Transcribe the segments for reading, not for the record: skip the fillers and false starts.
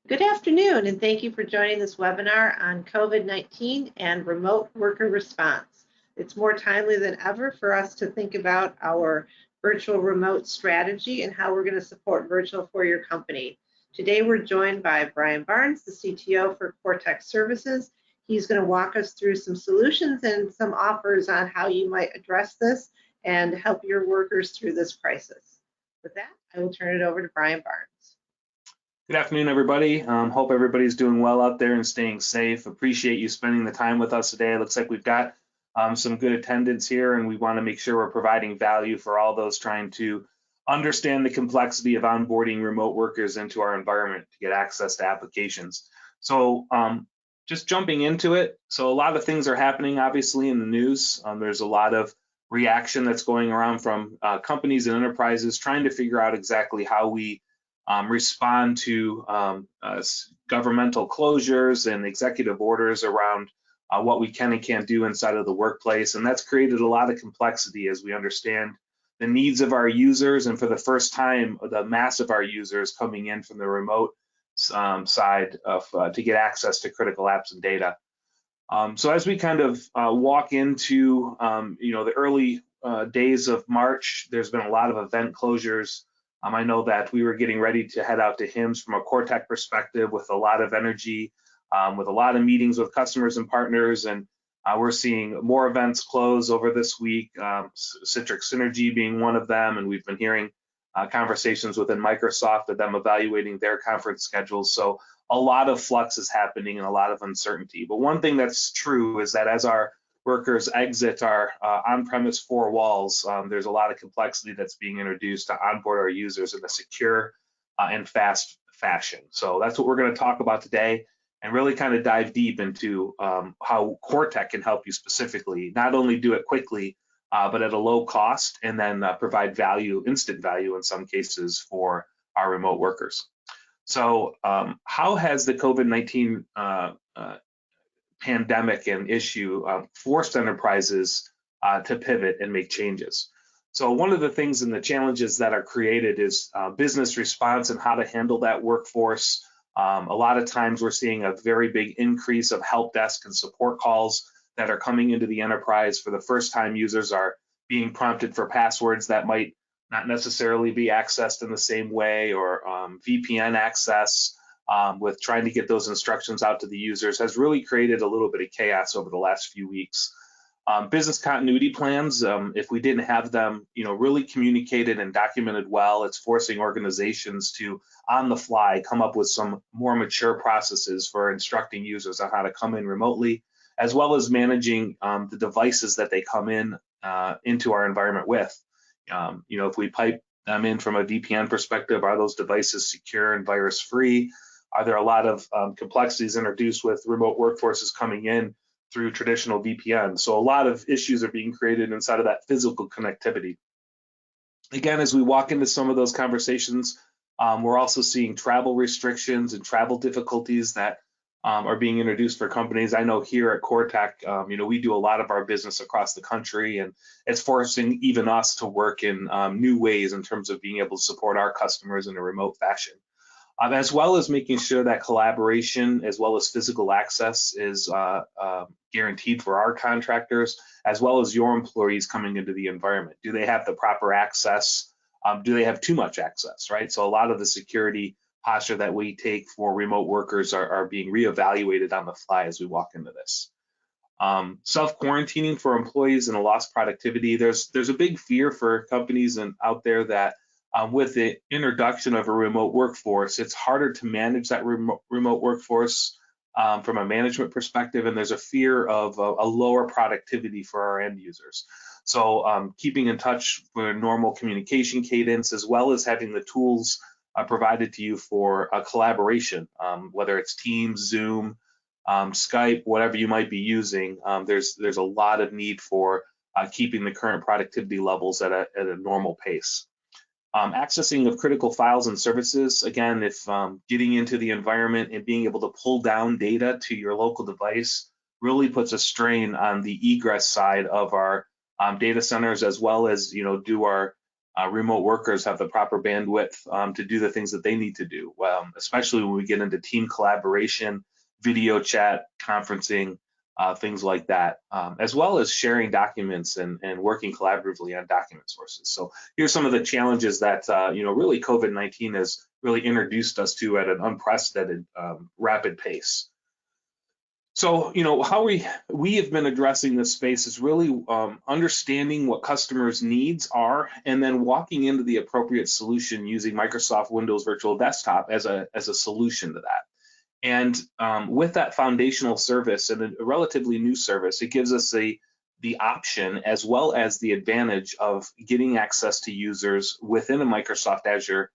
Good afternoon, and thank you for joining this webinar on COVID-19 and remote worker response. It's more timely than ever for us to think about our virtual remote strategy and how we're going to support virtual for your company. Today, we're joined by Brian Barnes, the CTO for Coretek Services. He's going to walk us through some solutions and some offers on how you might address this and help your workers through this crisis. With that, I will turn it over to Brian Barnes. Good afternoon, everybody. Hope everybody's doing well out there and staying safe. Appreciate you spending the time with us today. It looks like we've got some good attendance here, and we want to make sure we're providing value for all those trying to understand the complexity of onboarding remote workers into our environment to get access to applications. So just jumping into it. So a lot of things are happening, obviously, in the news. There's a lot of reaction that's going around from companies and enterprises trying to figure out exactly how we respond to governmental closures and executive orders around what we can and can't do inside of the workplace. And that's created a lot of complexity as we understand the needs of our users, and for the first time, the mass of our users coming in from the remote side of to get access to critical apps and data. So as we kind of walk into the early days of March, there's been a lot of event closures. I know that we were getting ready to head out to HIMSS from a Coretek perspective with a lot of energy, with a lot of meetings with customers and partners, and we're seeing more events close over this week, Citrix Synergy being one of them, and we've been hearing conversations within Microsoft of them evaluating their conference schedules. So a lot of flux is happening and a lot of uncertainty. But one thing that's true is that as our workers exit our on-premise four walls, there's a lot of complexity that's being introduced to onboard our users in a secure and fast fashion. So that's what we're going to talk about today, and really kind of dive deep into how Coretek can help you specifically, not only do it quickly, but at a low cost, and then provide value, instant value in some cases, for our remote workers. So how has the COVID-19 pandemic and issue forced enterprises to pivot and make changes? So one of the things and the challenges that are created is business response and how to handle that workforce. A lot of times we're seeing a very big increase of help desk and support calls that are coming into the enterprise. For the first time, users are being prompted for passwords that might not necessarily be accessed in the same way, or VPN access. With trying to get those instructions out to the users has really created a little bit of chaos over the last few weeks. Business continuity plans, if we didn't have them, really communicated and documented well, it's forcing organizations to, on the fly, come up with some more mature processes for instructing users on how to come in remotely, as well as managing the devices that they come in into our environment with. If we pipe them in from a VPN perspective, are those devices secure and virus-free? Are there a lot of complexities introduced with remote workforces coming in through traditional VPN? So a lot of issues are being created inside of that physical connectivity. Again, as we walk into some of those conversations, we're also seeing travel restrictions and travel difficulties that are being introduced for companies. I know here at Coretek, we do a lot of our business across the country, and it's forcing even us to work in new ways in terms of being able to support our customers in a remote fashion. As well as making sure that collaboration as well as physical access is guaranteed for our contractors, as well as your employees coming into the environment. Do they have the proper access? Do they have too much access, right? So a lot of the security posture that we take for remote workers are being reevaluated on the fly as we walk into this. Self-quarantining for employees and a lost productivity. There's a big fear for companies and out there that with the introduction of a remote workforce, it's harder to manage that remote workforce from a management perspective, and there's a fear of a lower productivity for our end users. So keeping in touch with normal communication cadence, as well as having the tools provided to you for collaboration, whether it's Teams, Zoom, Skype, whatever you might be using, there's a lot of need for keeping the current productivity levels at a normal pace. Accessing of critical files and services, again, if getting into the environment and being able to pull down data to your local device really puts a strain on the egress side of our data centers, as well as do our remote workers have the proper bandwidth to do the things that they need to do, especially when we get into team collaboration, video chat, conferencing, things like that, as well as sharing documents and working collaboratively on document sources. So here's some of the challenges that really COVID-19 has really introduced us to at an unprecedented rapid pace. So, how we have been addressing this space is really understanding what customers' needs are, and then walking into the appropriate solution using Microsoft Windows Virtual Desktop as a solution to that. And with that foundational service and a relatively new service, it gives us the option as well as the advantage of getting access to users within a Microsoft Azure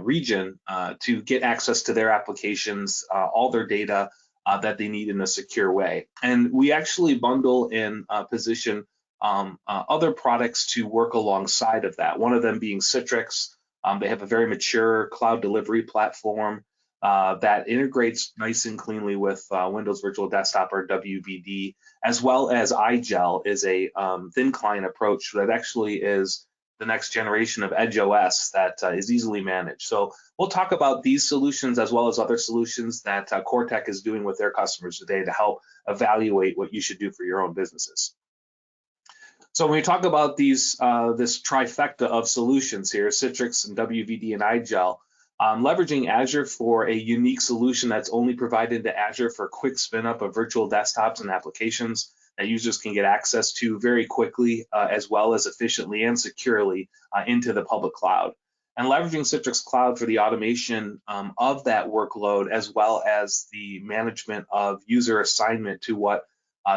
region to get access to their applications, all their data that they need in a secure way. And we actually bundle and position other products to work alongside of that. One of them being Citrix. They have a very mature cloud delivery platform that integrates nice and cleanly with Windows Virtual Desktop or WVD, as well as IGEL is a thin client approach that actually is the next generation of Edge OS that is easily managed. So we'll talk about these solutions as well as other solutions that Coretek is doing with their customers today to help evaluate what you should do for your own businesses. So when we talk about these, this trifecta of solutions here, Citrix and WVD and IGEL, leveraging Azure for a unique solution that's only provided to Azure for quick spin up of virtual desktops and applications that users can get access to very quickly, as well as efficiently and securely into the public cloud. And leveraging Citrix Cloud for the automation of that workload, as well as the management of user assignment to what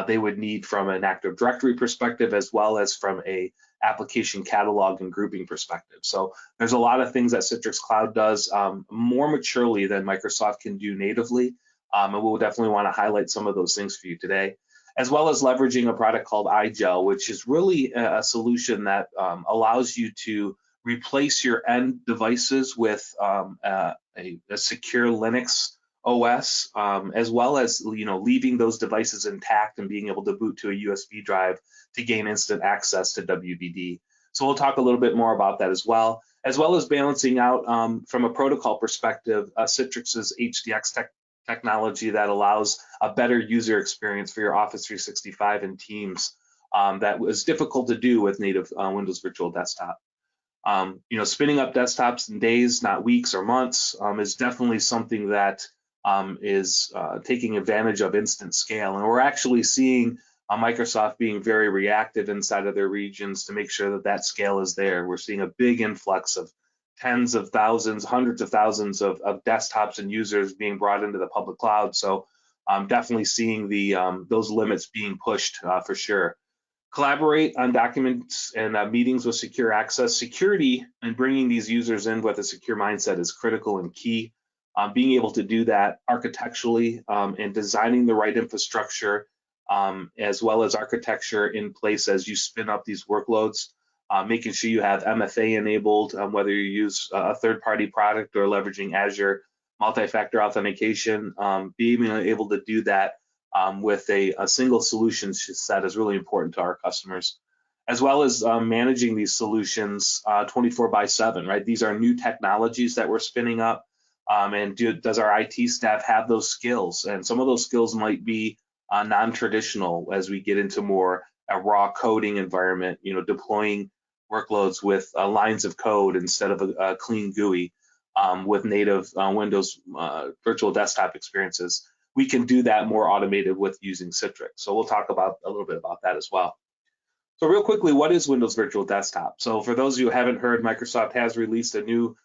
they would need from an Active Directory perspective, as well as from a application catalog and grouping perspective. So there's a lot of things that Citrix Cloud does more maturely than Microsoft can do natively. And we'll definitely want to highlight some of those things for you today, as well as leveraging a product called IGEL, which is really a solution that allows you to replace your end devices with a secure Linux OS, as well as leaving those devices intact and being able to boot to a USB drive to gain instant access to WVD. So we'll talk a little bit more about that as well as balancing out from a protocol perspective, Citrix's HDX technology that allows a better user experience for your Office 365 and Teams that was difficult to do with native Windows Virtual Desktop. Spinning up desktops in days, not weeks or months, is definitely something that is taking advantage of instant scale. And we're actually seeing Microsoft being very reactive inside of their regions to make sure that that scale is there. We're seeing a big influx of tens of thousands, hundreds of thousands of desktops and users being brought into the public cloud. So I'm definitely seeing those limits being pushed for sure. Collaborate on documents and meetings with secure access. Security and bringing these users in with a secure mindset is critical and key. Being able to do that architecturally and designing the right infrastructure, as well as architecture in place as you spin up these workloads, making sure you have MFA enabled, whether you use a third-party product or leveraging Azure multi-factor authentication, being able to do that with a single solution set is really important to our customers, as well as managing these solutions 24/7, right? These are new technologies that we're spinning up, and does our IT staff have those skills? And some of those skills might be non-traditional as we get into more a raw coding environment, deploying workloads with lines of code instead of a clean GUI with native Windows Virtual Desktop experiences. We can do that more automated with using Citrix. So we'll talk about a little bit about that as well. So real quickly, what is Windows Virtual Desktop? So for those of you who haven't heard, Microsoft has released a new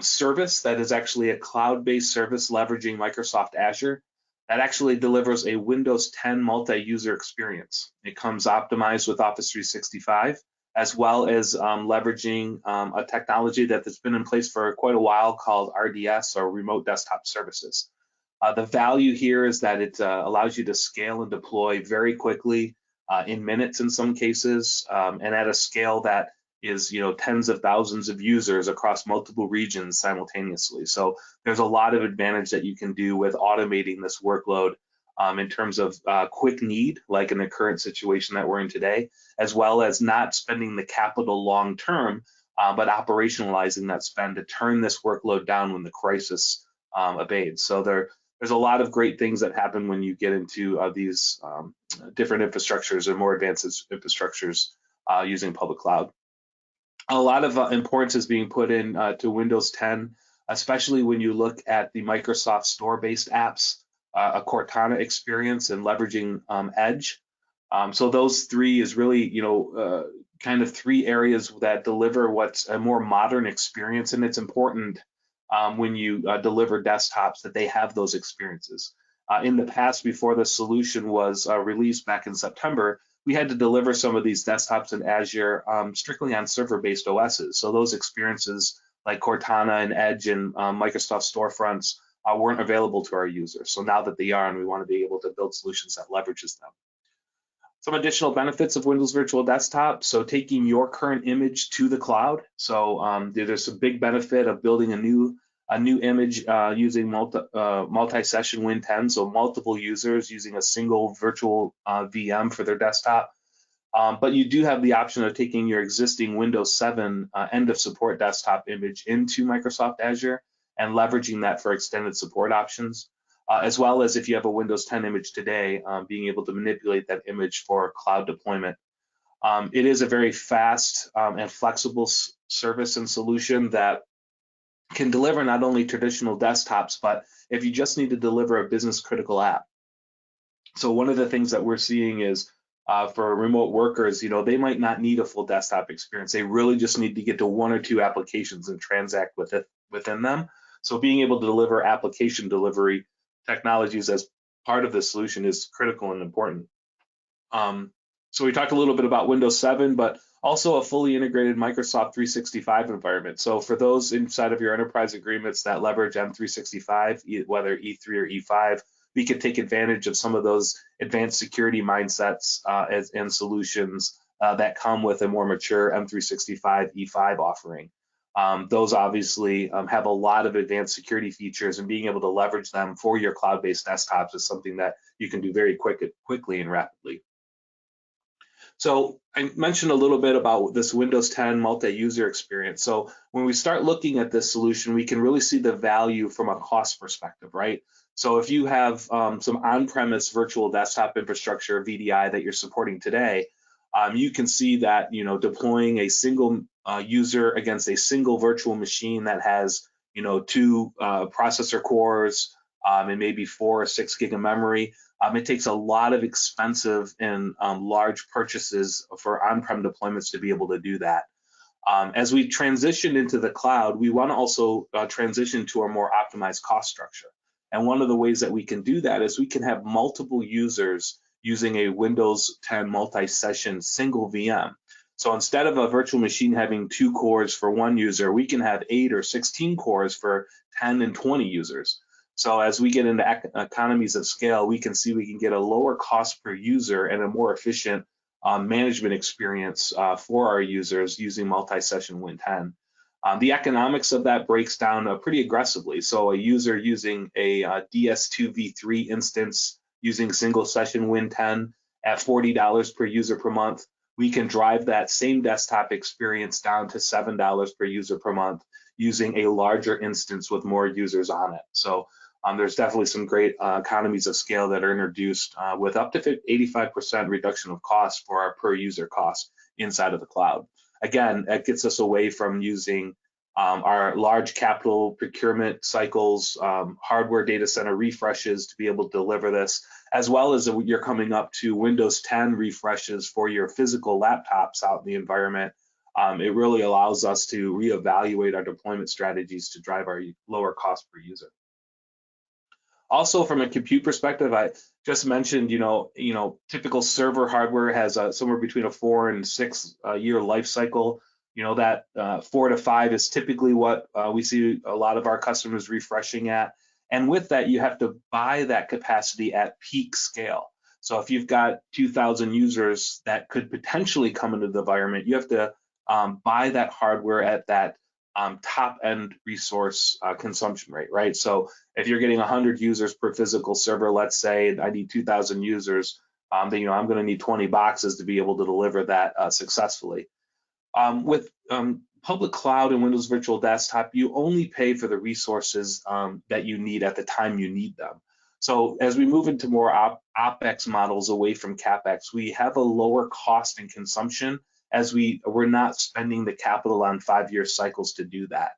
service that is actually a cloud-based service leveraging Microsoft Azure that actually delivers a Windows 10 multi-user experience. It comes optimized with Office 365, as well as leveraging a technology that's been in place for quite a while called RDS, or Remote Desktop Services. The value here is that it allows you to scale and deploy very quickly in minutes in some cases, and at a scale that is tens of thousands of users across multiple regions simultaneously. So there's a lot of advantage that you can do with automating this workload in terms of quick need, like in the current situation that we're in today, as well as not spending the capital long term, but operationalizing that spend to turn this workload down when the crisis abates. So there's a lot of great things that happen when you get into these different infrastructures or more advanced infrastructures using public cloud. A lot of importance is being put in to Windows 10, especially when you look at the Microsoft Store-based apps, a Cortana experience, and leveraging Edge. So those three is really, kind of three areas that deliver what's a more modern experience, and it's important when you deliver desktops that they have those experiences. In the past, before the solution was released back in September, we had to deliver some of these desktops in Azure strictly on server-based OSs. So those experiences like Cortana and Edge and Microsoft storefronts weren't available to our users. So now that they are, and we want to be able to build solutions that leverages them. Some additional benefits of Windows Virtual Desktop. So taking your current image to the cloud. So there's a big benefit of building a new image using multi-session Win 10, so multiple users using a single virtual VM for their desktop. But you do have the option of taking your existing Windows 7 end of support desktop image into Microsoft Azure and leveraging that for extended support options, as well as if you have a Windows 10 image today, being able to manipulate that image for cloud deployment. It is a very fast and flexible service and solution that can deliver not only traditional desktops, but if you just need to deliver a business critical app. So one of the things that we're seeing is for remote workers, they might not need a full desktop experience. They really just need to get to one or two applications and transact within them. So being able to deliver application delivery technologies as part of the solution is critical and important. So we talked a little bit about Windows 7, but also a fully integrated Microsoft 365 environment. So for those inside of your enterprise agreements that leverage M365, whether E3 or E5, we could take advantage of some of those advanced security mindsets and solutions that come with a more mature M365 E5 offering. Those obviously have a lot of advanced security features, and being able to leverage them for your cloud-based desktops is something that you can do very quickly and rapidly. So I mentioned a little bit about this Windows 10 multi-user experience. So when we start looking at this solution, we can really see the value from a cost perspective, right? So if you have some on-premise virtual desktop infrastructure, VDI, that you're supporting today, you can see that deploying a single user against a single virtual machine that has two processor cores and maybe 4 or 6 gig of memory. It takes a lot of expensive and large purchases for on-prem deployments to be able to do that. As we transition into the cloud, we want to also transition to a more optimized cost structure. And one of the ways that we can do that is we can have multiple users using a Windows 10 multi-session single VM. So instead of a virtual machine having 2 cores for one user, we can have 8 or 16 cores for 10 and 20 users. So as we get into economies of scale, we can see we can get a lower cost per user and a more efficient management experience for our users using multi-session Win 10. The economics of that breaks down pretty aggressively. So a user using a DS2 V3 instance using single session Win 10 at $40 per user per month, we can drive that same desktop experience down to $7 per user per month using a larger instance with more users on it. So there's definitely some great economies of scale that are introduced with up to 85% reduction of cost for our per user cost inside of the cloud. Again, that gets us away from using our large capital procurement cycles, hardware data center refreshes to be able to deliver this, as well as you're coming up to Windows 10 refreshes for your physical laptops out in the environment. It really allows us to reevaluate our deployment strategies to drive our lower cost per user. Also, from a compute perspective, I just mentioned, typical server hardware has somewhere between a 4 and 6 year life cycle. That 4 to 5 is typically what we see a lot of our customers refreshing at. And with that, you have to buy that capacity at peak scale. So if you've got 2,000 users that could potentially come into the environment, you have to buy that hardware at that top end resource consumption rate, right? So if you're getting 100 users per physical server, let's say I need 2,000 users, then I'm going to need 20 boxes to be able to deliver that successfully. With public cloud and Windows Virtual Desktop, you only pay for the resources that you need at the time you need them. So as we move into more OpEx models away from CapEx, we have a lower cost and consumption as we're not spending the capital on 5-year cycles to do that.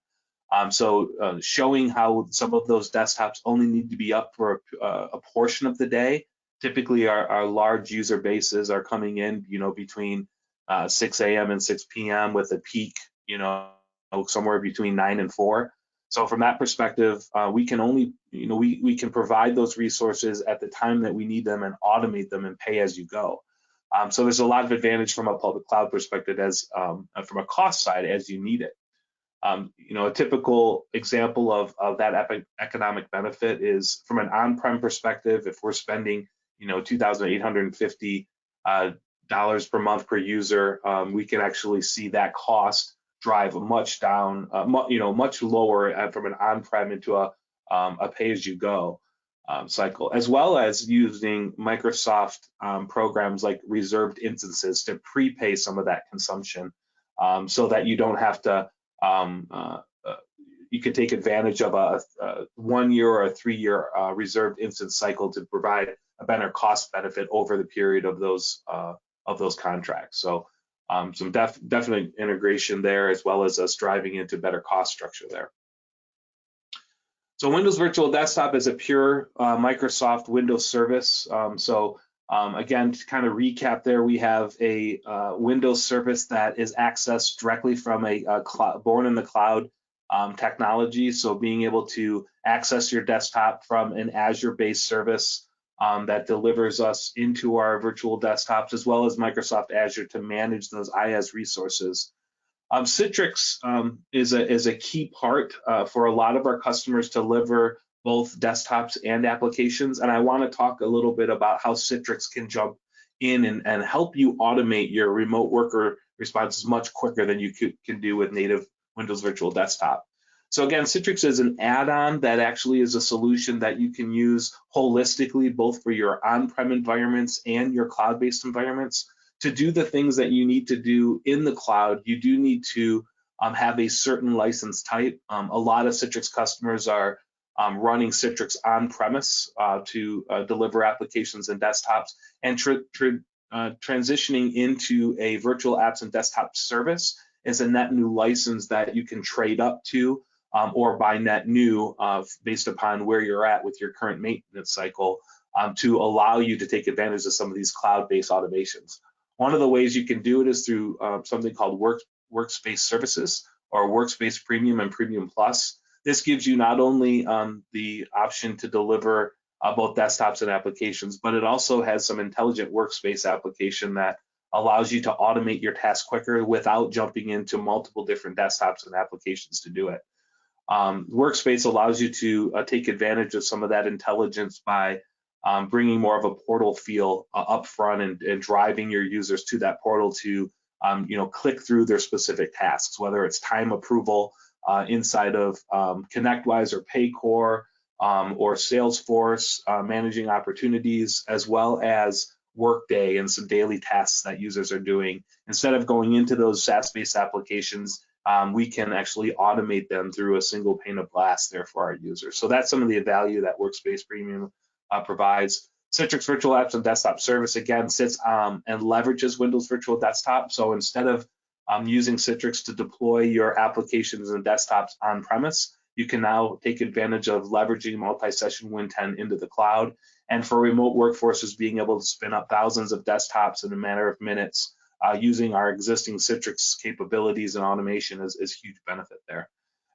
So showing how some of those desktops only need to be up for a portion of the day. Typically our large user bases are coming in, between 6 a.m. and 6 p.m. with a peak, somewhere between 9 and 4. So from that perspective, we can only, we can provide those resources at the time that we need them and automate them and pay as you go. So there's a lot of advantage from a public cloud perspective as from a cost side as you need it. A typical example of that economic benefit is from an on-prem perspective. If we're spending, $2,850 per month per user, we can actually see that cost drive much down, much lower from an on-prem into a pay-as-you-go cycle, as well as using Microsoft programs like reserved instances to prepay some of that consumption, so that you don't have to. You could take advantage of a 1 year or a 3-year reserved instance cycle to provide a better cost benefit over the period of those contracts. So some definite integration there, as well as us driving into better cost structure there. So Windows Virtual Desktop is a pure Microsoft Windows service. Again, to kind of recap there, we have a Windows service that is accessed directly from a born in the cloud technology. So being able to access your desktop from an Azure-based service that delivers us into our virtual desktops, as well as Microsoft Azure to manage those IaaS resources. Citrix is a key part for a lot of our customers to deliver both desktops and applications. And I want to talk a little bit about how Citrix can jump in and help you automate your remote worker responses much quicker than you can do with native Windows Virtual Desktop. So again, Citrix is an add-on that actually is a solution that you can use holistically, both for your on-prem environments and your cloud-based environments. To do the things that you need to do in the cloud, you do need to have a certain license type. A lot of Citrix customers are running Citrix on-premise to deliver applications and desktops, and transitioning into a virtual apps and desktop service is a net new license that you can trade up to or buy net new based upon where you're at with your current maintenance cycle to allow you to take advantage of some of these cloud-based automations. One of the ways you can do it is through something called Workspace Services or Workspace Premium and Premium Plus. This gives you not only the option to deliver both desktops and applications, but it also has some intelligent workspace application that allows you to automate your tasks quicker without jumping into multiple different desktops and applications to do it. Workspace allows you to take advantage of some of that intelligence by bringing more of a portal feel up front and driving your users to that portal to click through their specific tasks, whether it's time approval inside of ConnectWise or Paycor or Salesforce, managing opportunities, as well as Workday and some daily tasks that users are doing. Instead of going into those SaaS-based applications, we can actually automate them through a single pane of glass there for our users. So that's some of the value that Workspace Premium provides. Citrix Virtual Apps and Desktop Service, again, sits and leverages Windows Virtual Desktop. So instead of using Citrix to deploy your applications and desktops on-premise, you can now take advantage of leveraging multi-session Win10 into the cloud. And for remote workforces, being able to spin up thousands of desktops in a matter of minutes using our existing Citrix capabilities and automation is huge benefit there.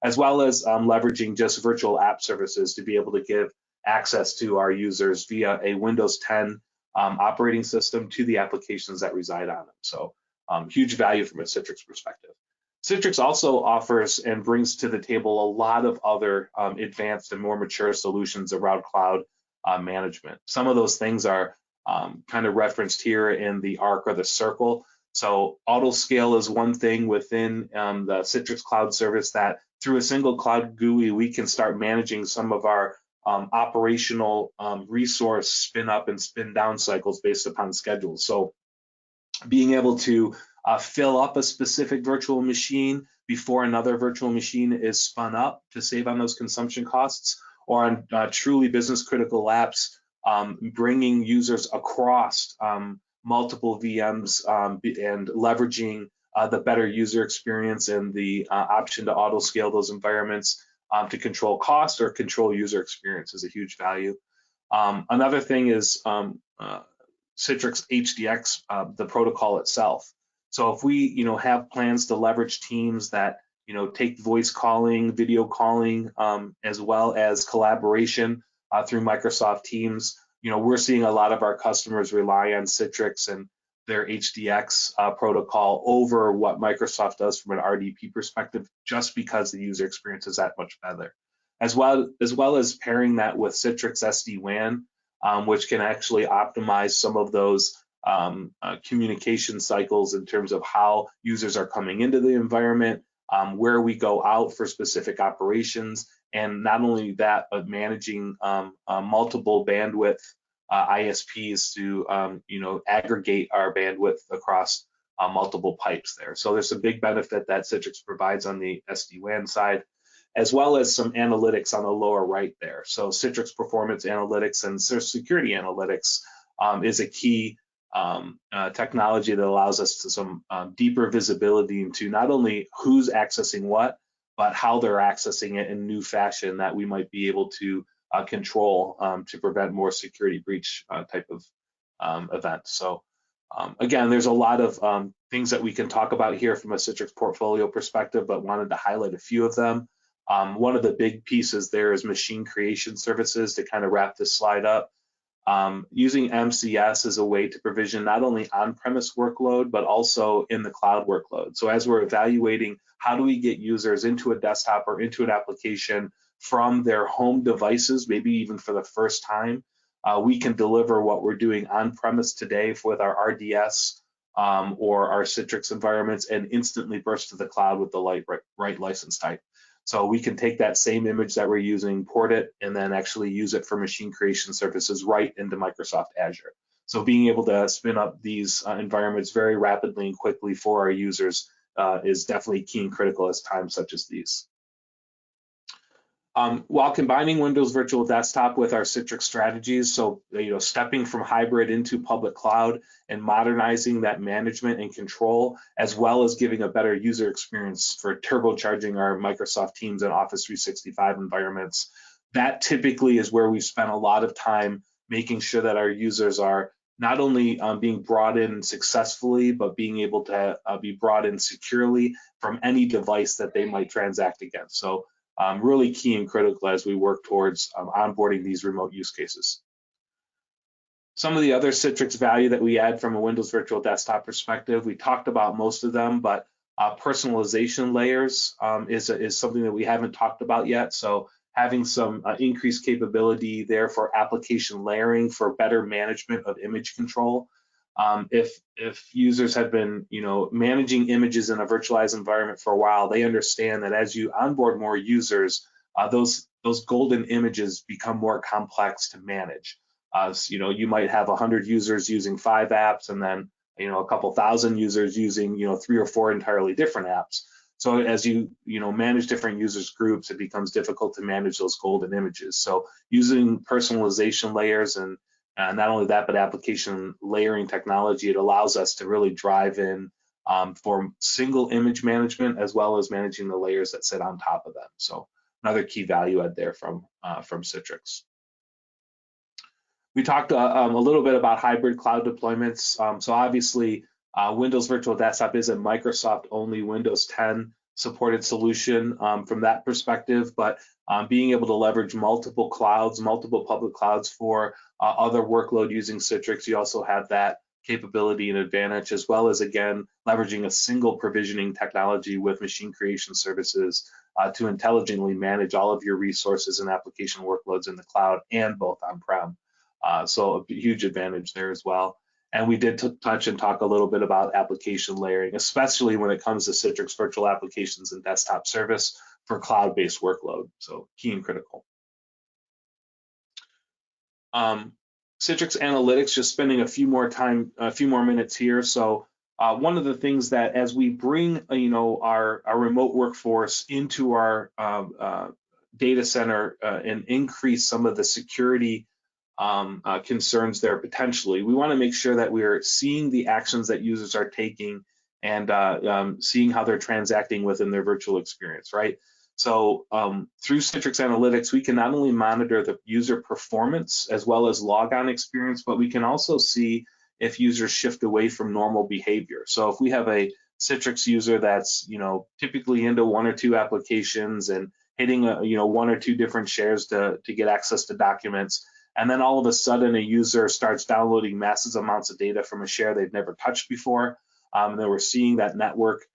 As well as leveraging just virtual app services to be able to give access to our users via a Windows 10 operating system to the applications that reside on them. So huge value from a Citrix perspective. Citrix also offers and brings to the table a lot of other advanced and more mature solutions around cloud management. Some of those things are kind of referenced here in the arc or the circle. So auto scale is one thing within the Citrix cloud service that through a single cloud GUI, we can start managing some of our operational resource spin up and spin down cycles based upon schedules. So being able to fill up a specific virtual machine before another virtual machine is spun up to save on those consumption costs, or on truly business critical apps, bringing users across multiple VMs and leveraging the better user experience and the option to auto scale those environments to control cost or control user experience is a huge value. Another thing is Citrix HDX, the protocol itself. So if we, have plans to leverage teams that, take voice calling, video calling, as well as collaboration through Microsoft Teams, we're seeing a lot of our customers rely on Citrix and their HDX protocol over what Microsoft does from an RDP perspective, just because the user experience is that much better. As well as pairing that with Citrix SD-WAN, which can actually optimize some of those communication cycles in terms of how users are coming into the environment, where we go out for specific operations, and not only that, but managing multiple bandwidth ISPs to aggregate our bandwidth across multiple pipes there. So there's a big benefit that Citrix provides on the SD-WAN side, as well as some analytics on the lower right there. So Citrix Performance Analytics and Security Analytics is a key technology that allows us to some deeper visibility into not only who's accessing what, but how they're accessing it in new fashion that we might be able to control to prevent more security breach type of events. So again, there's a lot of things that we can talk about here from a Citrix portfolio perspective, but wanted to highlight a few of them. One of the big pieces there is machine creation services to kind of wrap this slide up. Using MCS as a way to provision not only on-premise workload, but also in the cloud workload. So as we're evaluating how do we get users into a desktop or into an application from their home devices, maybe even for the first time, we can deliver what we're doing on-premise today with our RDS or our Citrix environments and instantly burst to the cloud with the right license type. So we can take that same image that we're using, port it, and then actually use it for machine creation services right into Microsoft Azure. So being able to spin up these environments very rapidly and quickly for our users is definitely key and critical at times such as these. While combining Windows Virtual Desktop with our Citrix strategies, so stepping from hybrid into public cloud and modernizing that management and control, as well as giving a better user experience for turbocharging our Microsoft Teams and Office 365 environments, that typically is where we've spent a lot of time making sure that our users are not only being brought in successfully, but being able to be brought in securely from any device that they might transact against. So really key and critical as we work towards onboarding these remote use cases. Some of the other Citrix value that we add from a Windows Virtual Desktop perspective, we talked about most of them, but personalization layers is something that we haven't talked about yet. So having some increased capability there for application layering for better management of image control. If users have been, managing images in a virtualized environment for a while, they understand that as you onboard more users, those golden images become more complex to manage. You might have 100 users using 5 apps, and then a couple thousand users using 3 or 4 entirely different apps. So as you manage different users groups, it becomes difficult to manage those golden images. So using personalization layers and not only that, but application layering technology, it allows us to really drive in for single image management as well as managing the layers that sit on top of them. So another key value add there from Citrix. We talked a little bit about hybrid cloud deployments. So obviously, Windows Virtual Desktop is a Microsoft-only Windows 10 supported solution from that perspective, but being able to leverage multiple clouds, multiple public clouds for other workload using Citrix, you also have that capability and advantage, as well as, again, leveraging a single provisioning technology with machine creation services to intelligently manage all of your resources and application workloads in the cloud and both on-prem. So a huge advantage there as well. And we did touch and talk a little bit about application layering, especially when it comes to Citrix virtual applications and desktop service for cloud-based workload. So key and critical. Citrix Analytics, just spending a few more minutes here. So one of the things that as we bring our remote workforce into our data center and increase some of the security concerns there potentially, we want to make sure that we are seeing the actions that users are taking and seeing how they're transacting within their virtual experience, right? So through Citrix Analytics, we can not only monitor the user performance as well as logon experience, but we can also see if users shift away from normal behavior. So if we have a Citrix user that's typically into one or two applications and hitting one or two different shares to get access to documents, and then all of a sudden a user starts downloading massive amounts of data from a share they've never touched before, and then we're seeing that network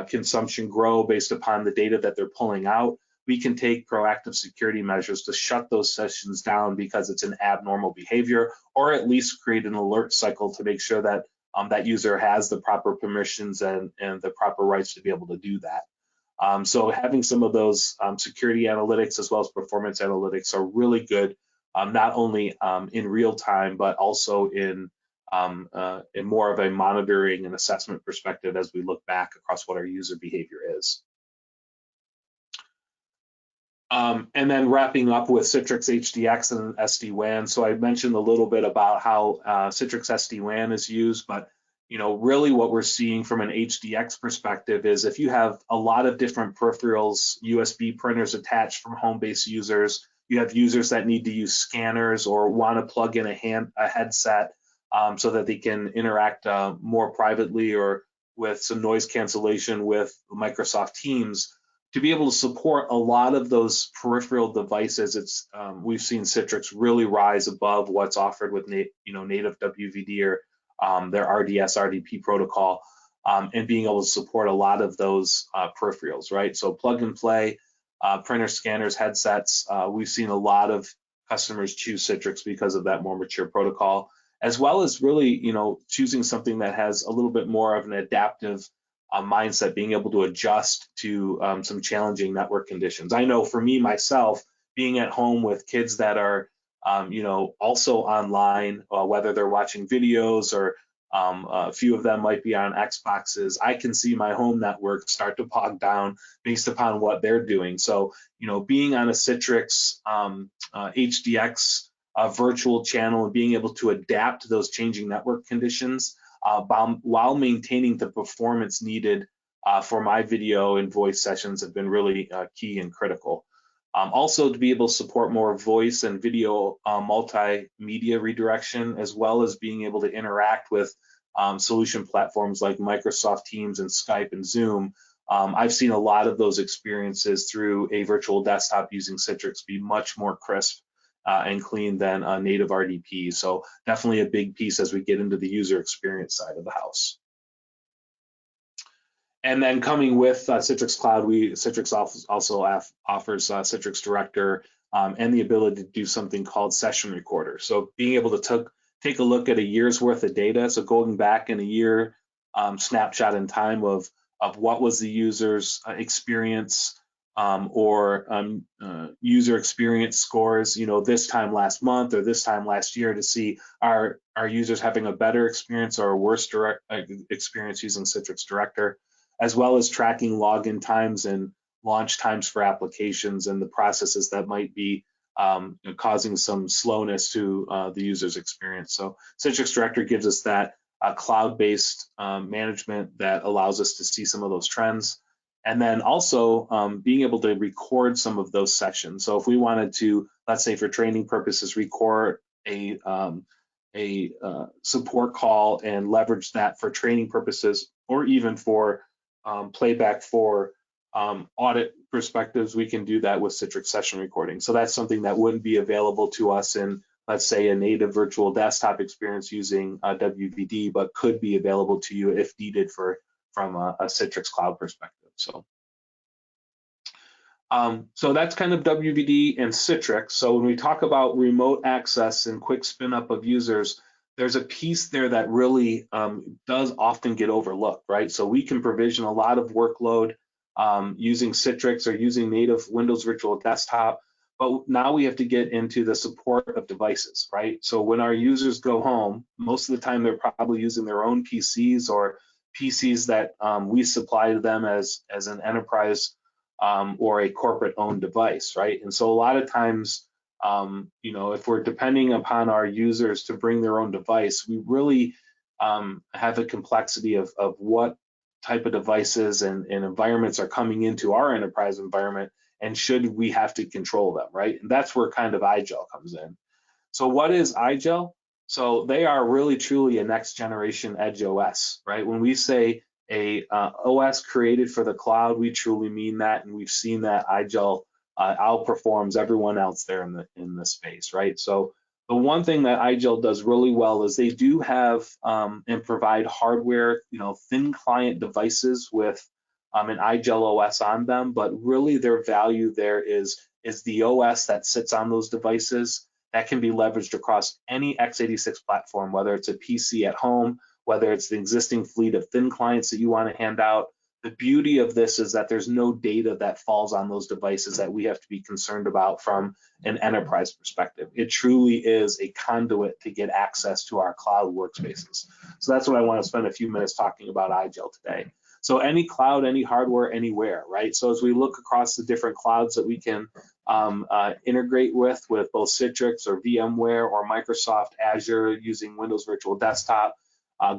consumption grow based upon the data that they're pulling out, we can take proactive security measures to shut those sessions down because it's an abnormal behavior, or at least create an alert cycle to make sure that that user has the proper permissions and the proper rights to be able to do that. So having some of those security analytics as well as performance analytics are really good, not only in real time, but also in more of a monitoring and assessment perspective as we look back across what our user behavior is. And then wrapping up with Citrix HDX and SD-WAN. So I mentioned a little bit about how Citrix SD-WAN is used, but really what we're seeing from an HDX perspective is if you have a lot of different peripherals, USB printers attached from home-based users, you have users that need to use scanners or want to plug in a headset so that they can interact more privately or with some noise cancellation with Microsoft Teams. To be able to support a lot of those peripheral devices, we've seen Citrix really rise above what's offered with native WVD or their RDS RDP protocol, and being able to support a lot of those peripherals, right? So plug and play, printer scanners, headsets. We've seen a lot of customers choose Citrix because of that more mature protocol, as well as really choosing something that has a little bit more of an adaptive mindset, being able to adjust to some challenging network conditions. I know for me myself, being at home with kids that are also online, whether they're watching videos or a few of them might be on Xboxes, I can see my home network start to bog down based upon what they're doing. So, being on a Citrix HDX virtual channel and being able to adapt to those changing network conditions while maintaining the performance needed for my video and voice sessions have been really key and critical. Also, to be able to support more voice and video multimedia redirection, as well as being able to interact with solution platforms like Microsoft Teams and Skype and Zoom. I've seen a lot of those experiences through a virtual desktop using Citrix be much more crisp and clean than a native RDP. So definitely a big piece as we get into the user experience side of the house. And then coming with Citrix Cloud, Citrix also offers Citrix Director and the ability to do something called Session Recorder. So being able to take a look at a year's worth of data, so going back in a year snapshot in time of what was the user's experience or user experience scores, this time last month or this time last year, to see are users having a better experience or a worse experience using Citrix Director, as well as tracking login times and launch times for applications and the processes that might be causing some slowness to the user's experience. So Citrix Director gives us that cloud-based management that allows us to see some of those trends. And then also being able to record some of those sessions. So if we wanted to, let's say for training purposes, record a support call and leverage that for training purposes, or even for playback for audit perspectives, we can do that with Citrix Session Recording. So that's something that wouldn't be available to us in, let's say, a native virtual desktop experience using WVD, but could be available to you if needed from a Citrix Cloud perspective. So that's kind of WVD and Citrix. So when we talk about remote access and quick spin up of users, there's a piece there that really does often get overlooked, right? So we can provision a lot of workload using Citrix or using native Windows Virtual Desktop, but now we have to get into the support of devices, right? So when our users go home, most of the time they're probably using their own PCs or PCs that we supply to them as an enterprise or a corporate-owned device, right? And so a lot of times, if we're depending upon our users to bring their own device, we really have a complexity of what type of devices and environments are coming into our enterprise environment, and should we have to control them, right? And that's where kind of IGEL comes in. So what is IGEL? So they are really truly a next generation edge OS, right? When we say a OS created for the cloud, we truly mean that, and we've seen that IGEL outperforms everyone else there in the space, right? So the one thing that IGEL does really well is they do have and provide hardware, thin client devices with an IGEL OS on them, but really their value there is the OS that sits on those devices that can be leveraged across any x86 platform, whether it's a PC at home, whether it's the existing fleet of thin clients that you want to hand out. The beauty of this is that there's no data that falls on those devices that we have to be concerned about from an enterprise perspective. It truly is a conduit to get access to our cloud workspaces. So that's what I want to spend a few minutes talking about IGEL today. So any cloud, any hardware, anywhere, right? So as we look across the different clouds that we can integrate with both Citrix or VMware or Microsoft Azure using Windows Virtual Desktop,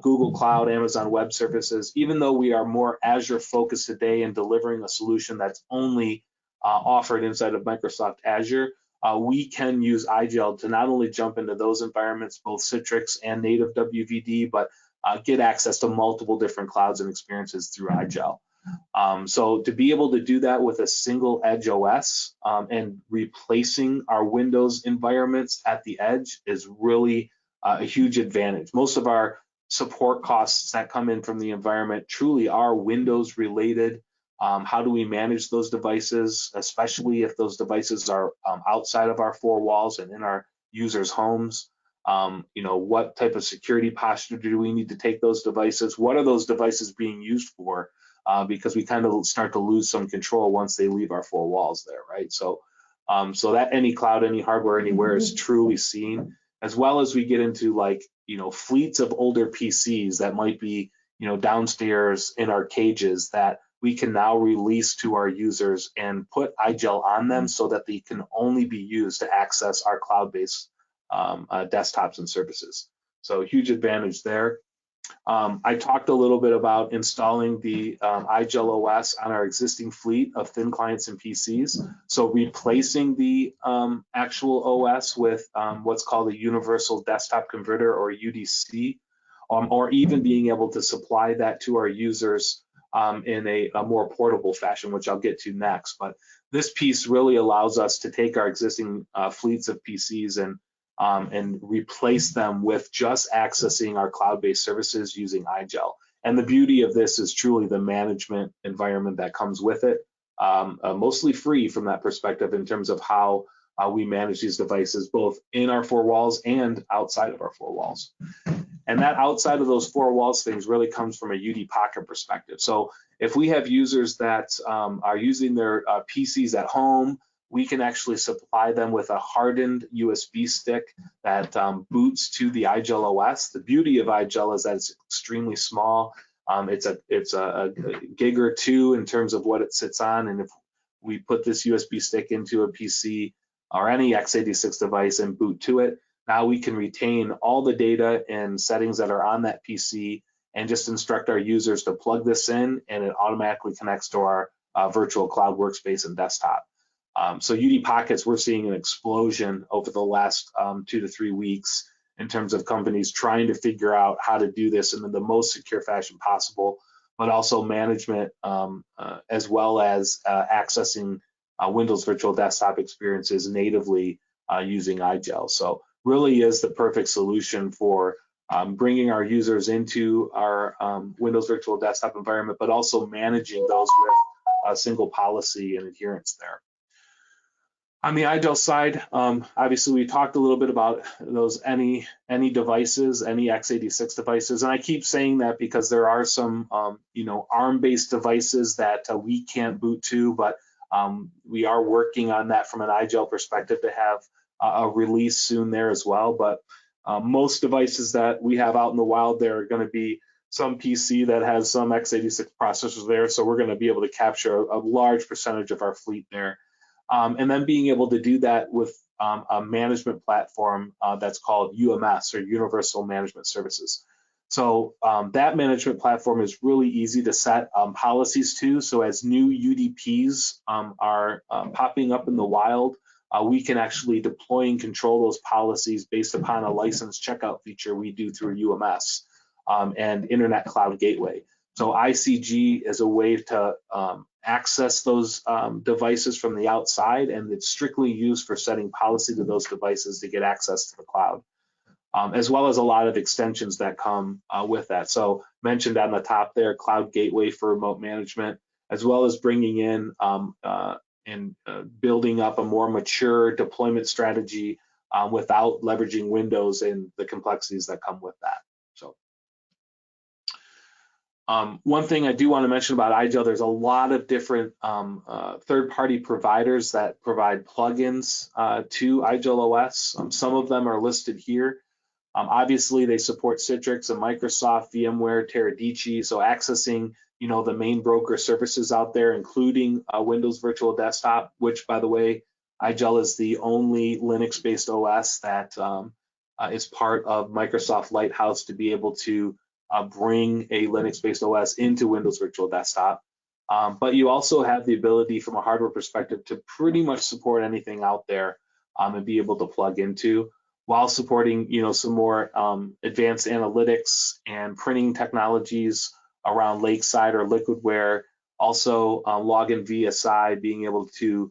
Google Cloud, Amazon Web Services, even though we are more Azure focused today in delivering a solution that's only offered inside of Microsoft Azure, we can use IGEL to not only jump into those environments, both Citrix and native WVD, but get access to multiple different clouds and experiences through IGEL. So to be able to do that with a single edge OS and replacing our Windows environments at the edge is really a huge advantage. Most of our support costs that come in from the environment truly are Windows related. How do we manage those devices, especially if those devices are outside of our four walls and in our users' homes? What type of security posture do we need to take those devices? What are those devices being used for? Because we kind of start to lose some control once they leave our four walls there, right? So that any cloud, any hardware, anywhere is truly seen, as well as we get into fleets of older PCs that might be, downstairs in our cages that we can now release to our users and put IGEL on them so that they can only be used to access our cloud-based desktops and services. So huge advantage there. I talked a little bit about installing the IGEL OS on our existing fleet of thin clients and PCs. So replacing the actual OS with what's called a Universal Desktop Converter, or UDC, or even being able to supply that to our users in a more portable fashion, which I'll get to next. But this piece really allows us to take our existing fleets of PCs and replace them with just accessing our cloud-based services using IGEL. And the beauty of this is truly the management environment that comes with it, mostly free from that perspective in terms of how we manage these devices, both in our four walls and outside of our four walls. And that outside of those four walls things really comes from a UD Pocket perspective. So if we have users that are using their PCs at home, we can actually supply them with a hardened USB stick that boots to the IGEL OS. The beauty of IGEL is that it's extremely small. It's a gig or two in terms of what it sits on. And if we put this USB stick into a PC or any x86 device and boot to it, now we can retain all the data and settings that are on that PC and just instruct our users to plug this in, and it automatically connects to our virtual cloud workspace and desktop. So UD Pockets, we're seeing an explosion over the last 2 to 3 weeks in terms of companies trying to figure out how to do this in the most secure fashion possible, but also management as well as accessing Windows Virtual Desktop experiences natively using IGEL. So really is the perfect solution for bringing our users into our Windows Virtual Desktop environment, but also managing those with a single policy and adherence there. On the IGEL side, obviously we talked a little bit about those any devices, any x86 devices, and I keep saying that because there are some ARM-based devices that we can't boot to, but we are working on that from an IGEL perspective to have a release soon there as well. But most devices that we have out in the wild there are going to be some PC that has some x86 processors there, so we're going to be able to capture a large percentage of our fleet there. And then being able to do that with a management platform that's called UMS, or Universal Management Services. So that management platform is really easy to set policies to. So as new UDPs are popping up in the wild, we can actually deploy and control those policies based upon a license checkout feature we do through UMS and Internet Cloud Gateway. So ICG is a way to access those devices from the outside, and it's strictly used for setting policy to those devices to get access to the cloud, as well as a lot of extensions that come with that. So mentioned on the top there, Cloud Gateway for remote management, as well as bringing in and building up a more mature deployment strategy without leveraging Windows and the complexities that come with that. So. One thing I do want to mention about IGEL, there's a lot of different third-party providers that provide plugins to IGEL OS. Some of them are listed here. Obviously, they support Citrix and Microsoft, VMware, Teradici, so accessing the main broker services out there, including Windows Virtual Desktop, which, by the way, IGEL is the only Linux-based OS that is part of Microsoft Lighthouse to be able to bring a Linux-based OS into Windows Virtual Desktop. But you also have the ability from a hardware perspective to pretty much support anything out there and be able to plug into, while supporting some more advanced analytics and printing technologies around Lakeside or Liquidware. Also login VSI, being able to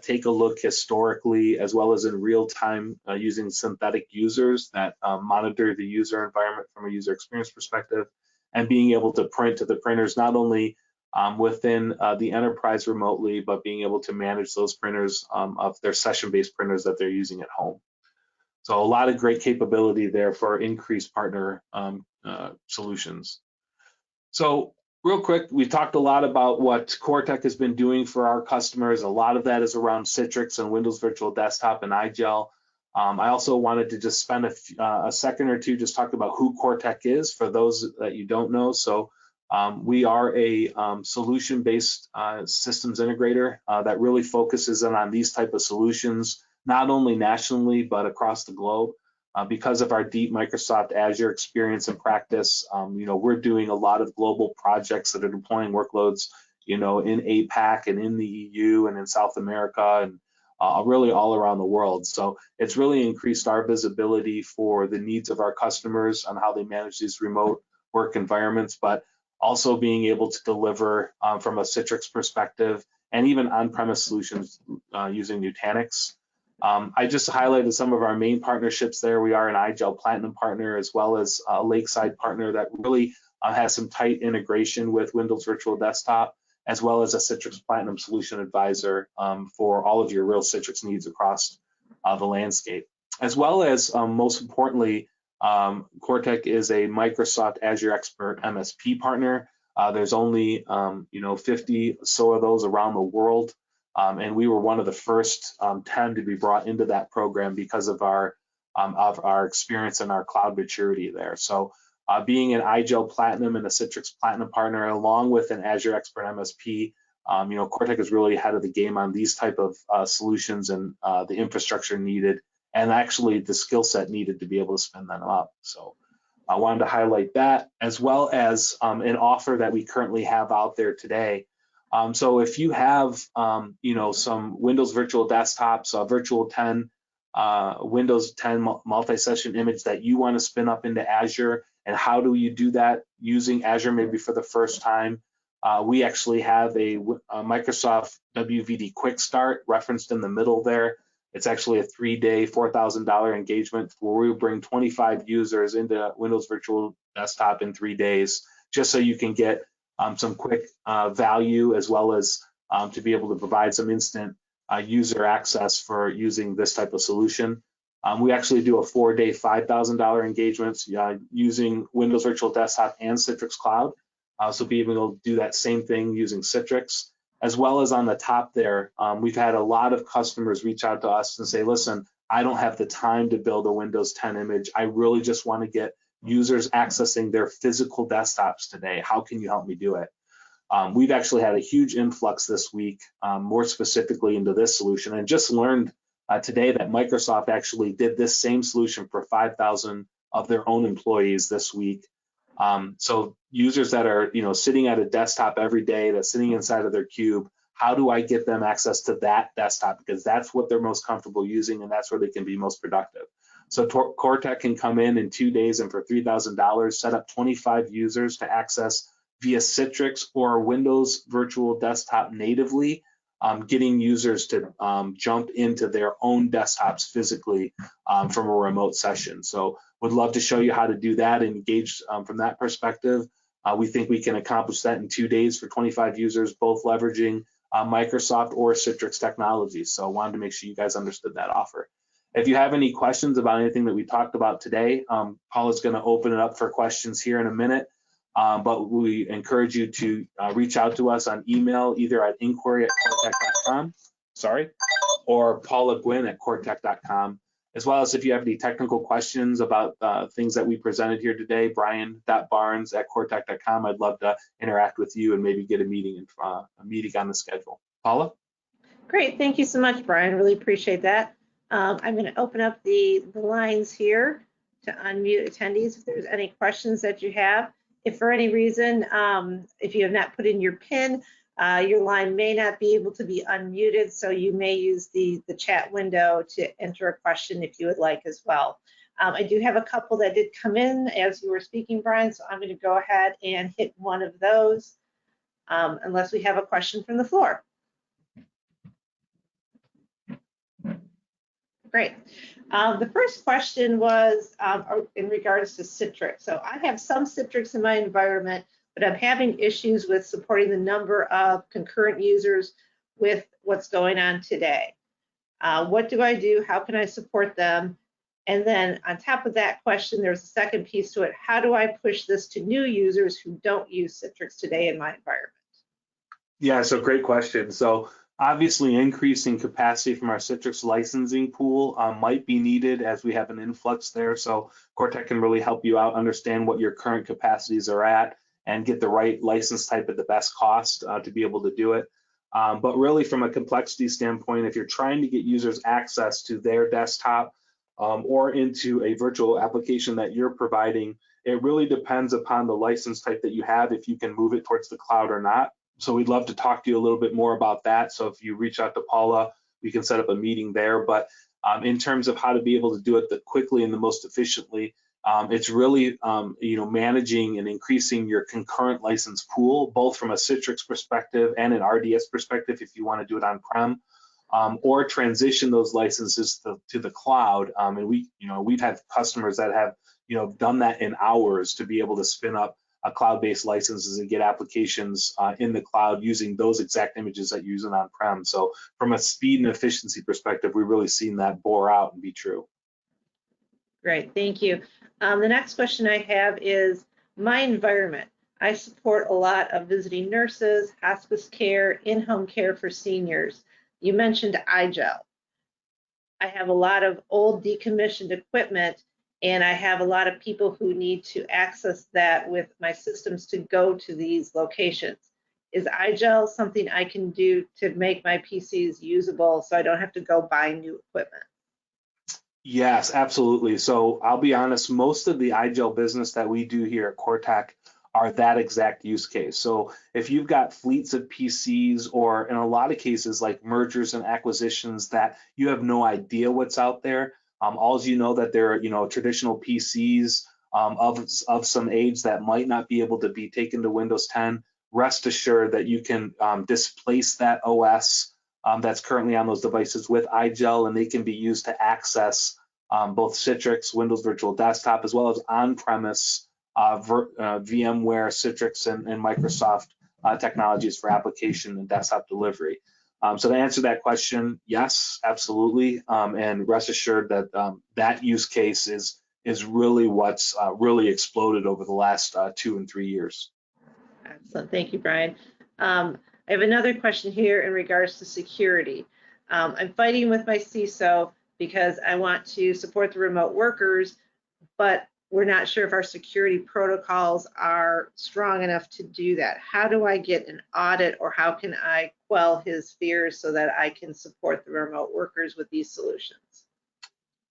take a look historically as well as in real time using synthetic users that monitor the user environment from a user experience perspective, and being able to print to the printers not only within the enterprise remotely, but being able to manage those printers of their session-based printers that they're using at home. So a lot of great capability there for increased partner solutions. So real quick, we talked a lot about what Coretek has been doing for our customers. A lot of that is around Citrix and Windows Virtual Desktop and IGEL. I also wanted to just spend a second or two just talk about who Coretek is for those that you don't know. So we are a solution-based systems integrator that really focuses on these type of solutions, not only nationally, but across the globe. Because of our deep Microsoft Azure experience and practice, we're doing a lot of global projects that are deploying workloads, in APAC and in the EU and in South America and really all around the world. So it's really increased our visibility for the needs of our customers on how they manage these remote work environments, but also being able to deliver from a Citrix perspective and even on-premise solutions using Nutanix. I just highlighted some of our main partnerships there. We are an IGEL Platinum partner as well as a Lakeside partner that really has some tight integration with Windows Virtual Desktop, as well as a Citrix Platinum Solution Advisor for all of your real Citrix needs across the landscape. As well as, most importantly, Coretek is a Microsoft Azure Expert MSP partner. There's only 50 so of those around the world. And we were one of the first 10 to be brought into that program because of our experience and our cloud maturity there. So being an IGEL Platinum and a Citrix Platinum partner, along with an Azure Expert MSP, Coretek is really ahead of the game on these type of solutions and the infrastructure needed, and actually the skill set needed to be able to spin them up. So I wanted to highlight that, as well as an offer that we currently have out there today. So if you have, some Windows Virtual Desktops, Virtual 10, Windows 10 multi-session image that you want to spin up into Azure, and how do you do that using Azure maybe for the first time? We actually have a Microsoft WVD Quick Start referenced in the middle there. It's actually a 3-day, $4,000 engagement where we bring 25 users into Windows Virtual Desktop in 3 days, just so you can get some quick value, as well as to be able to provide some instant user access for using this type of solution. We actually do a 4-day, $5,000 engagement using Windows Virtual Desktop and Citrix Cloud. So be able to do that same thing using Citrix, as well as on the top there. We've had a lot of customers reach out to us and say, listen, I don't have the time to build a Windows 10 image. I really just want to get users accessing their physical desktops today. How can you help me do it? We've actually had a huge influx this week, more specifically into this solution, and just learned today that Microsoft actually did this same solution for 5,000 of their own employees this week. So users that are, sitting at a desktop every day, that's sitting inside of their cube, how do I get them access to that desktop? Because that's what they're most comfortable using, and that's where they can be most productive. So Coretek can come in 2 days and for $3,000, set up 25 users to access via Citrix or Windows Virtual Desktop natively, getting users to jump into their own desktops physically from a remote session. So would love to show you how to do that and engage from that perspective. We think we can accomplish that in 2 days for 25 users, both leveraging Microsoft or Citrix technology. So I wanted to make sure you guys understood that offer. If you have any questions about anything that we talked about today, Paula's going to open it up for questions here in a minute. But we encourage you to reach out to us on email, either at inquiry@coretek.com, or Paula Gwynn at coretek.com, as well as if you have any technical questions about things that we presented here today, brian.barnes@coretek.com. I'd love to interact with you and maybe get a meeting on the schedule. Paula? Great, thank you so much, Brian. Really appreciate that. I'm going to open up the lines here to unmute attendees if there's any questions that you have. If for any reason, if you have not put in your PIN, your line may not be able to be unmuted, so you may use the chat window to enter a question if you would like as well. I do have a couple that did come in as you were speaking, Brian, so I'm going to go ahead and hit one of those, unless we have a question from the floor. Great. The first question was in regards to Citrix. So I have some Citrix in my environment, but I'm having issues with supporting the number of concurrent users with what's going on today. What do I do? How can I support them? And then on top of that question, there's a second piece to it. How do I push this to new users who don't use Citrix today in my environment? Yeah, so great question. So obviously, increasing capacity from our Citrix licensing pool might be needed as we have an influx there. So Coretek can really help you out, understand what your current capacities are at, and get the right license type at the best cost to be able to do it. But really, from a complexity standpoint, if you're trying to get users access to their desktop or into a virtual application that you're providing, it really depends upon the license type that you have, if you can move it towards the cloud or not. So we'd love to talk to you a little bit more about that. So if you reach out to Paula, we can set up a meeting there. But in terms of how to be able to do it quickly and the most efficiently, it's really managing and increasing your concurrent license pool, both from a Citrix perspective and an RDS perspective if you want to do it on-prem, or transition those licenses to the cloud. And we've had customers that have done that in hours to be able to spin up cloud-based licenses and get applications in the cloud using those exact images that you're using on-prem. So from a speed and efficiency perspective, we've really seen that bore out and be true. Great, thank you. The next question I have is my environment. I support a lot of visiting nurses, hospice care, in-home care for seniors. You mentioned IGEL. I have a lot of old decommissioned equipment, and I have a lot of people who need to access that with my systems to go to these locations. Is IGEL something I can do to make my PCs usable so I don't have to go buy new equipment? Yes, absolutely. So I'll be honest, most of the IGEL business that we do here at Coretek are that exact use case. So if you've got fleets of PCs, or in a lot of cases like mergers and acquisitions that you have no idea what's out there, all you know that they're traditional PCs of some age that might not be able to be taken to Windows 10, rest assured that you can displace that OS that's currently on those devices with IGEL, and they can be used to access both Citrix, Windows Virtual Desktop, as well as on-premise VMware, Citrix, and Microsoft technologies for application and desktop delivery. So to answer that question, yes, absolutely, and rest assured that that use case is really what's really exploded over the last 2 and 3 years. Excellent. Thank you, Brian. I have another question here in regards to security. I'm fighting with my CISO because I want to support the remote workers, but we're not sure if our security protocols are strong enough to do that. How do I get an audit, or how can I quell his fears so that I can support the remote workers with these solutions?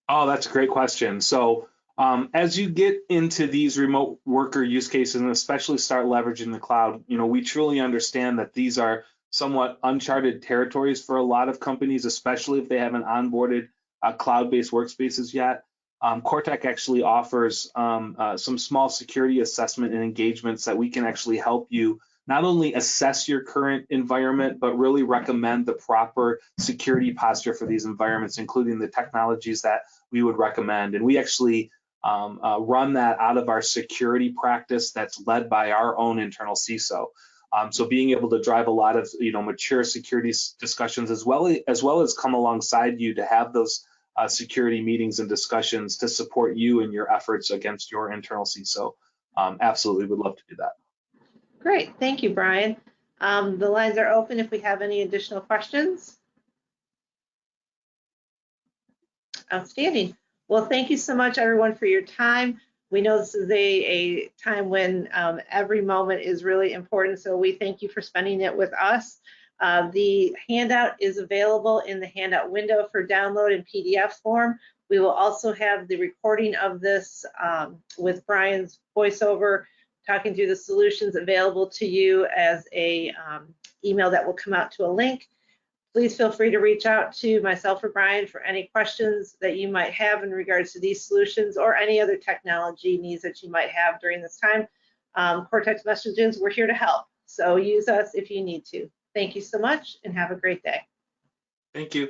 Oh, that's a great question. So as you get into these remote worker use cases, and especially start leveraging the cloud, we truly understand that these are somewhat uncharted territories for a lot of companies, especially if they haven't onboarded cloud-based workspaces yet. Coretek actually offers some small security assessment and engagements that we can actually help you not only assess your current environment, but really recommend the proper security posture for these environments, including the technologies that we would recommend. And we actually run that out of our security practice that's led by our own internal CISO. So being able to drive a lot of mature security discussions, as well as come alongside you to have those security meetings and discussions to support you in your efforts against your internal CISO. Absolutely would love to do that. Great, thank you, Brian. The lines are open if we have any additional questions. Outstanding. Well, thank you so much, everyone, for your time. We know this is a time when every moment is really important, so we thank you for spending it with us. The handout is available in the handout window for download in PDF form. We will also have the recording of this with Brian's voiceover talking through the solutions available to you as a email that will come out to a link. Please feel free to reach out to myself or Brian for any questions that you might have in regards to these solutions or any other technology needs that you might have during this time. Coretek Messages, we're here to help, so use us if you need to. Thank you so much and have a great day. Thank you.